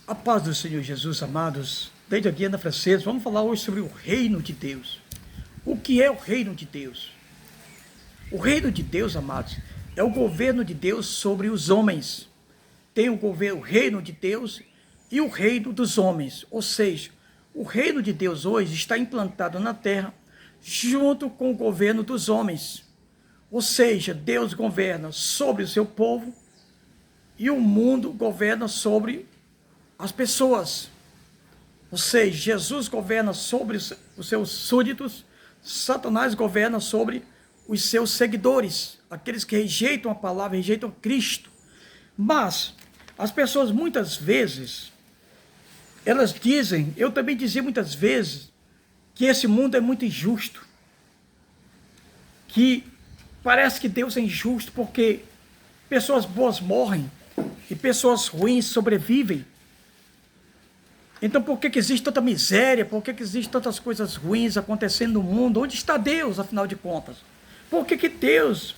A paz do Senhor Jesus, amados, desde aqui Ana Francesa, vamos falar hoje sobre o reino de Deus. O que é o reino de Deus? O reino de Deus, amados, é o governo de Deus sobre os homens. Tem o reino de Deus e o reino dos homens. Ou seja, o reino de Deus hoje está implantado na terra junto com o governo dos homens. Ou seja, Deus governa sobre o seu povo e o mundo governa sobre as pessoas. Ou seja, Jesus governa sobre os seus súditos, Satanás governa sobre os seus seguidores, aqueles que rejeitam a palavra, rejeitam Cristo. Mas as pessoas muitas vezes, elas dizem, eu também dizia muitas vezes, que esse mundo é muito injusto, que parece que Deus é injusto porque pessoas boas morrem e pessoas ruins sobrevivem. Então por que existe tanta miséria? Por que existe tantas coisas ruins acontecendo no mundo? Onde está Deus, afinal de contas? Por que Deus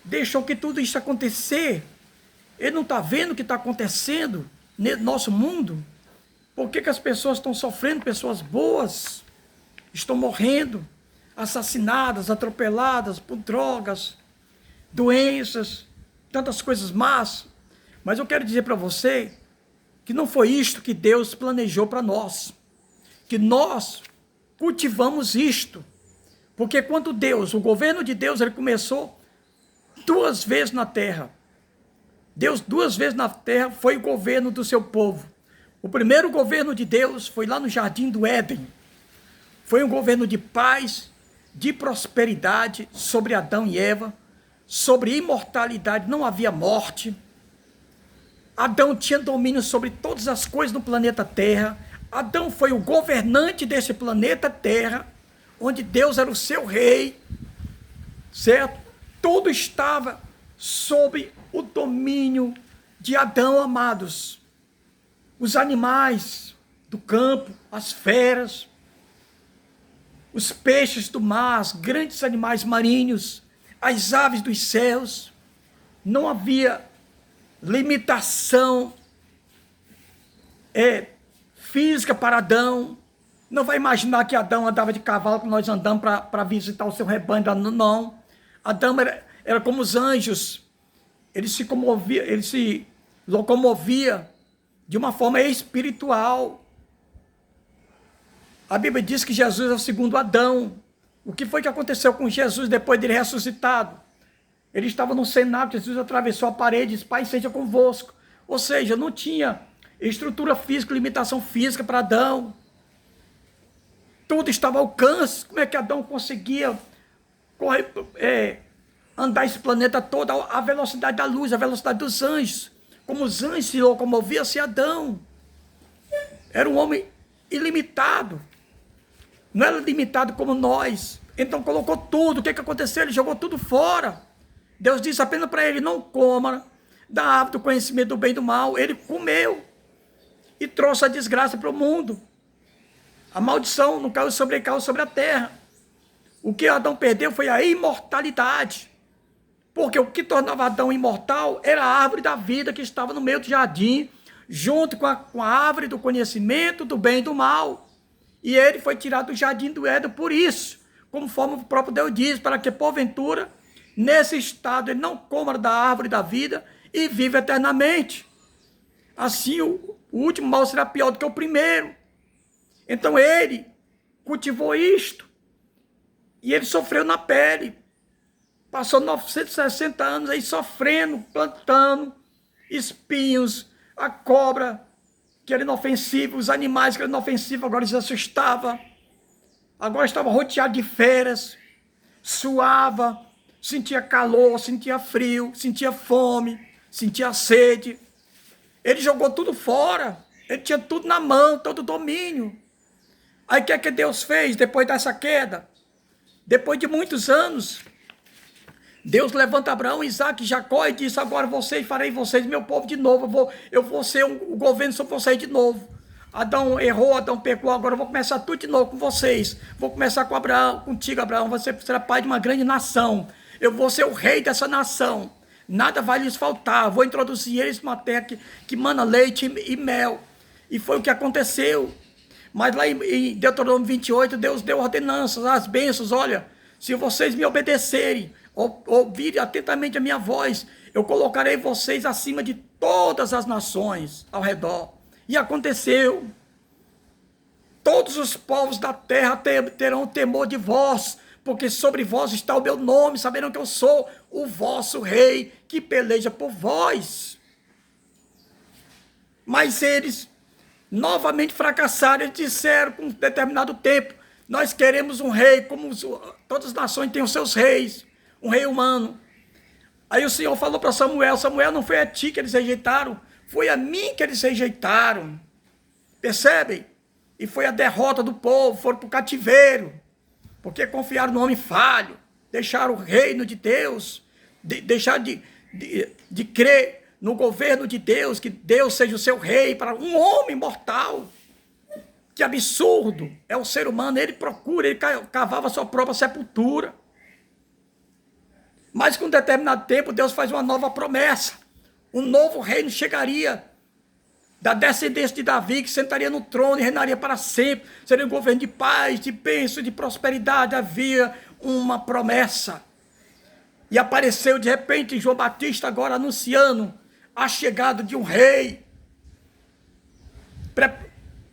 deixou que tudo isso acontecer? Ele não está vendo o que está acontecendo no nosso mundo? Por que as pessoas estão sofrendo? Pessoas boas estão morrendo, assassinadas, atropeladas por drogas, doenças, tantas coisas más. Mas eu quero dizer para você que não foi isto que Deus planejou para nós, que nós cultivamos isto, porque quando Deus, o governo de Deus, ele começou duas vezes na terra. Deus duas vezes na terra foi o governo do seu povo. O primeiro governo de Deus foi lá no Jardim do Éden. Foi um governo de paz, de prosperidade sobre Adão e Eva, sobre imortalidade, não havia morte. Adão tinha domínio sobre todas as coisas no planeta Terra. Adão foi o governante desse planeta Terra, onde Deus era o seu rei, certo? Tudo estava sob o domínio de Adão, amados. Os animais do campo, as feras, os peixes do mar, os grandes animais marinhos, as aves dos céus. Não havia limitação física para Adão. Não vai imaginar que Adão andava de cavalo, que nós andamos para visitar o seu rebanho. Não. Adão era como os anjos. Ele se locomovia de uma forma espiritual. A Bíblia diz que Jesus é o segundo Adão. O que foi que aconteceu com Jesus depois dele ressuscitado? Ele estava no cenáculo, Jesus atravessou a parede e disse: Pai, seja convosco. Ou seja, não tinha estrutura física, limitação física para Adão. Tudo estava ao alcance. Como é que Adão conseguia andar esse planeta todo? A velocidade da luz, a velocidade dos anjos. Como os anjos se locomoviam, assim Adão. Era um homem ilimitado. Não era limitado como nós. Então colocou tudo. O que aconteceu? Ele jogou tudo fora. Deus disse apenas para ele: não coma da árvore do conhecimento do bem e do mal. Ele comeu e trouxe a desgraça para o mundo. A maldição não caiu sobre ele, caiu sobre a terra. O que Adão perdeu foi a imortalidade. Porque o que tornava Adão imortal era a árvore da vida que estava no meio do jardim, junto com a árvore do conhecimento do bem e do mal. E ele foi tirado do jardim do Éden por isso, conforme o próprio Deus diz, para que porventura, nesse estado, ele não coma da árvore da vida e viva eternamente. Assim, o último mal será pior do que o primeiro. Então ele cultivou isto. E ele sofreu na pele. Passou 960 anos aí sofrendo, plantando espinhos, a cobra, que era inofensiva, os animais que eram inofensivos, agora se assustava. Agora estava rodeado de feras, suava, sentia calor, sentia frio, sentia fome, sentia sede. Ele jogou tudo fora, ele tinha tudo na mão, todo o domínio. Aí o que é que Deus fez depois dessa queda? Depois de muitos anos, Deus levanta Abraão, Isaac e Jacó e diz: agora farei vocês meu povo de novo, eu vou ser o governo sobre vocês de novo. Adão errou, Adão pecou, agora eu vou começar tudo de novo com vocês. Vou começar com Abraão, contigo, Abraão, você será pai de uma grande nação. Eu vou ser o rei dessa nação. Nada vai lhes faltar. Vou introduzir eles numa terra que mana leite e mel. E foi o que aconteceu. Mas lá em Deuteronômio 28, Deus deu ordenanças, as bênçãos. Olha, se vocês me obedecerem, ouvirem atentamente a minha voz, eu colocarei vocês acima de todas as nações ao redor. E aconteceu. Todos os povos da terra terão temor de vós, porque sobre vós está o meu nome, saberão que eu sou o vosso rei, que peleja por vós. Mas eles novamente fracassaram, eles disseram com um determinado tempo, nós queremos um rei, como todas as nações têm os seus reis, um rei humano. Aí o Senhor falou para Samuel, Samuel, não foi a ti que eles rejeitaram, foi a mim que eles rejeitaram. Percebem? E foi a derrota do povo, foram para o cativeiro, porque confiaram no homem falho, deixaram o reino de Deus, deixaram de crer no governo de Deus, que Deus seja o seu rei para um homem mortal. Que absurdo é o ser humano, ele procura, ele cavava a sua própria sepultura. Mas com um determinado tempo, Deus faz uma nova promessa. Um novo reino chegaria da descendência de Davi, que sentaria no trono e reinaria para sempre. Seria um governo de paz, de bênção, de prosperidade. Havia uma promessa. E apareceu de repente João Batista agora anunciando a chegada de um rei.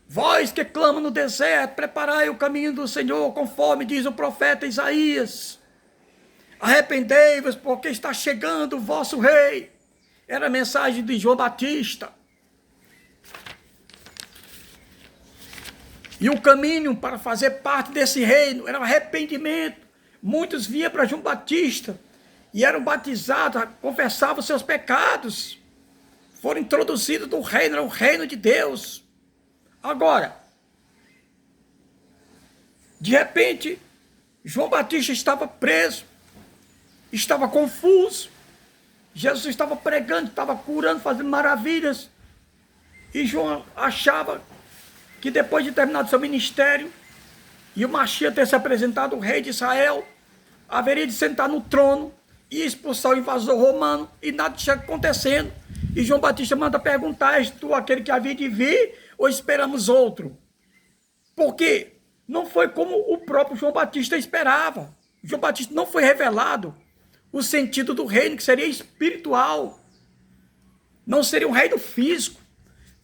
Vós que clama no deserto, preparai o caminho do Senhor, conforme diz o profeta Isaías. Arrependei-vos, porque está chegando o vosso rei. Era a mensagem de João Batista. E o caminho para fazer parte desse reino era o arrependimento. Muitos vinham para João Batista e eram batizados, confessavam seus pecados. Foram introduzidos no reino, era o reino de Deus. Agora, de repente, João Batista estava preso, estava confuso. Jesus estava pregando, estava curando, fazendo maravilhas. E João achava que depois de terminar seu ministério, e o Mashiach ter se apresentado, o rei de Israel, haveria de sentar no trono e expulsar o invasor romano, e nada tinha acontecendo. E João Batista manda perguntar, és tu aquele que havia de vir, ou esperamos outro? Por quê? Não foi como o próprio João Batista esperava. João Batista não foi revelado o sentido do reino, que seria espiritual. Não seria um reino físico.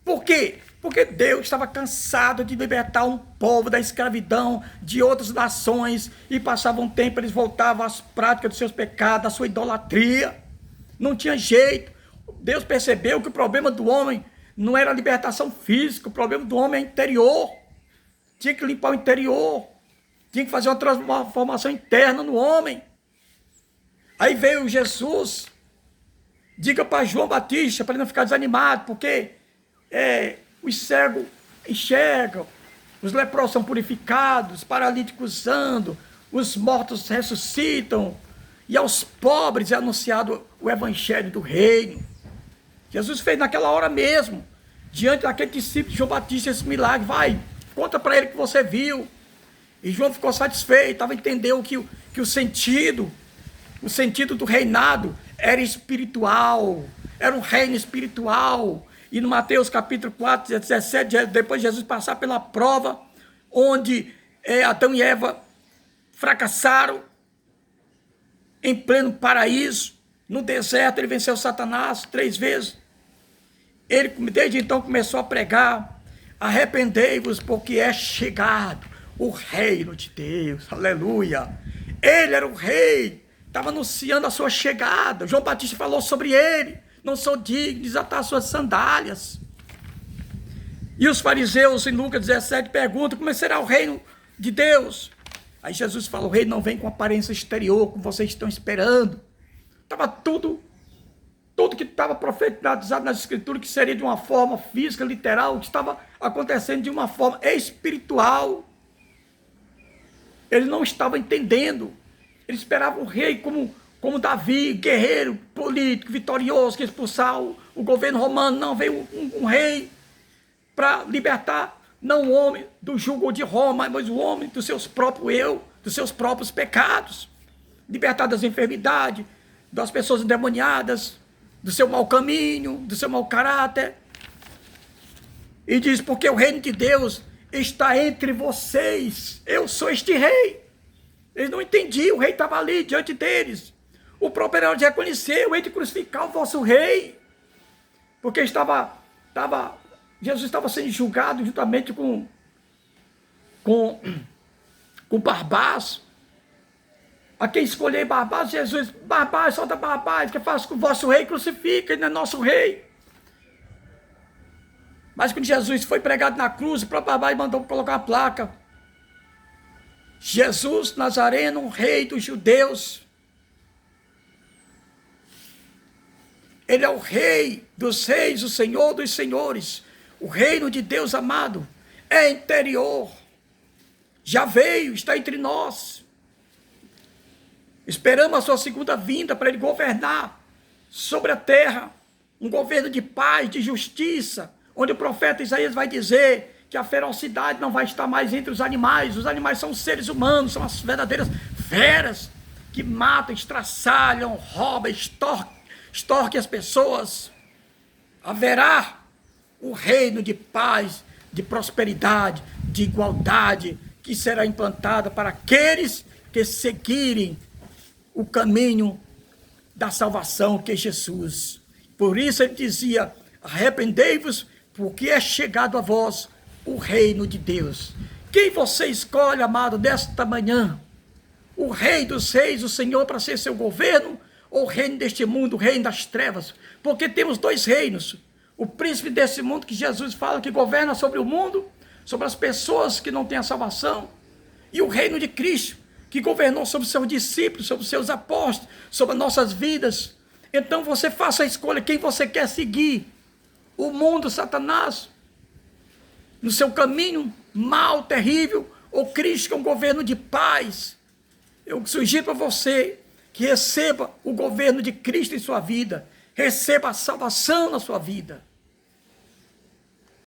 Por quê? Porque Deus estava cansado de libertar um povo da escravidão de outras nações, e passava um tempo, eles voltavam às práticas dos seus pecados, à sua idolatria. Não tinha jeito. Deus percebeu que o problema do homem não era a libertação física, o problema do homem é interior. Tinha que limpar o interior, tinha que fazer uma transformação interna no homem. Aí veio Jesus, diga para João Batista, para ele não ficar desanimado, porque os cegos enxergam, os leprosos são purificados, os paralíticos andam, os mortos ressuscitam, e aos pobres é anunciado o evangelho do reino. Jesus fez naquela hora mesmo, diante daquele discípulo de João Batista, esse milagre. Vai, conta para ele que você viu. E João ficou satisfeito, entendeu que o sentido do reinado era espiritual, era um reino espiritual. E no Mateus capítulo 4, 17, depois de Jesus passar pela prova, onde Adão e Eva fracassaram em pleno paraíso, no deserto, ele venceu Satanás 3 vezes. Ele, desde então, começou a pregar, arrependei-vos, porque é chegado o reino de Deus, aleluia. Ele era o rei, estava anunciando a sua chegada. João Batista falou sobre ele, não sou digno de desatar suas sandálias. E os fariseus, em Lucas 17, perguntam, como será o reino de Deus? Aí Jesus fala, o reino não vem com aparência exterior, como vocês estão esperando. Estava tudo que estava profetizado nas escrituras, que seria de uma forma física, literal, que estava acontecendo de uma forma espiritual. Ele não estava entendendo. Ele esperava um rei como Davi, guerreiro, político, vitorioso, que expulsar o governo romano. Não, veio um rei para libertar, não o homem do jugo de Roma, mas o homem dos seus próprios dos seus próprios pecados. Libertar das enfermidades, das pessoas endemoniadas, do seu mau caminho, do seu mau caráter. E diz, porque o reino de Deus está entre vocês. Eu sou este rei. Eles não entendiam, o rei estava ali diante deles. O próprio Herodes reconheceu, hei de crucificar o vosso rei. Porque Jesus estava sendo julgado juntamente com Barrabás. A quem escolheu Barrabás, Jesus, Barrabás, solta Barrabás, que faz com o vosso rei, crucifica, ele não é nosso rei. Mas quando Jesus foi pregado na cruz, o próprio Barrabás mandou colocar uma placa. Jesus Nazareno, rei dos judeus. Ele é o rei dos reis, o Senhor dos senhores. O reino de Deus amado é interior. Já veio, está entre nós. Esperamos a sua segunda vinda para ele governar sobre a terra. Um governo de paz, de justiça, onde o profeta Isaías vai dizer que a ferocidade não vai estar mais entre os animais. Os animais são seres humanos, são as verdadeiras feras que matam, estraçalham, roubam, extorquem as pessoas. Haverá o reino de paz, de prosperidade, de igualdade, que será implantada para aqueles que seguirem o caminho da salvação, que é Jesus. Por isso ele dizia, arrependei-vos, porque é chegado a vós o reino de Deus. Quem você escolhe, amado, desta manhã? O rei dos reis, o Senhor, para ser seu governo, ou o reino deste mundo, o reino das trevas? Porque temos dois reinos. O príncipe desse mundo, que Jesus fala que governa sobre o mundo, sobre as pessoas que não têm a salvação, e o reino de Cristo, que governou sobre seus discípulos, sobre seus apóstolos, sobre nossas vidas. Então você faça a escolha, quem você quer seguir. O mundo, Satanás, no seu caminho mau, terrível, ou Cristo, que é um governo de paz. Eu sugiro para você que receba o governo de Cristo em sua vida, receba a salvação na sua vida.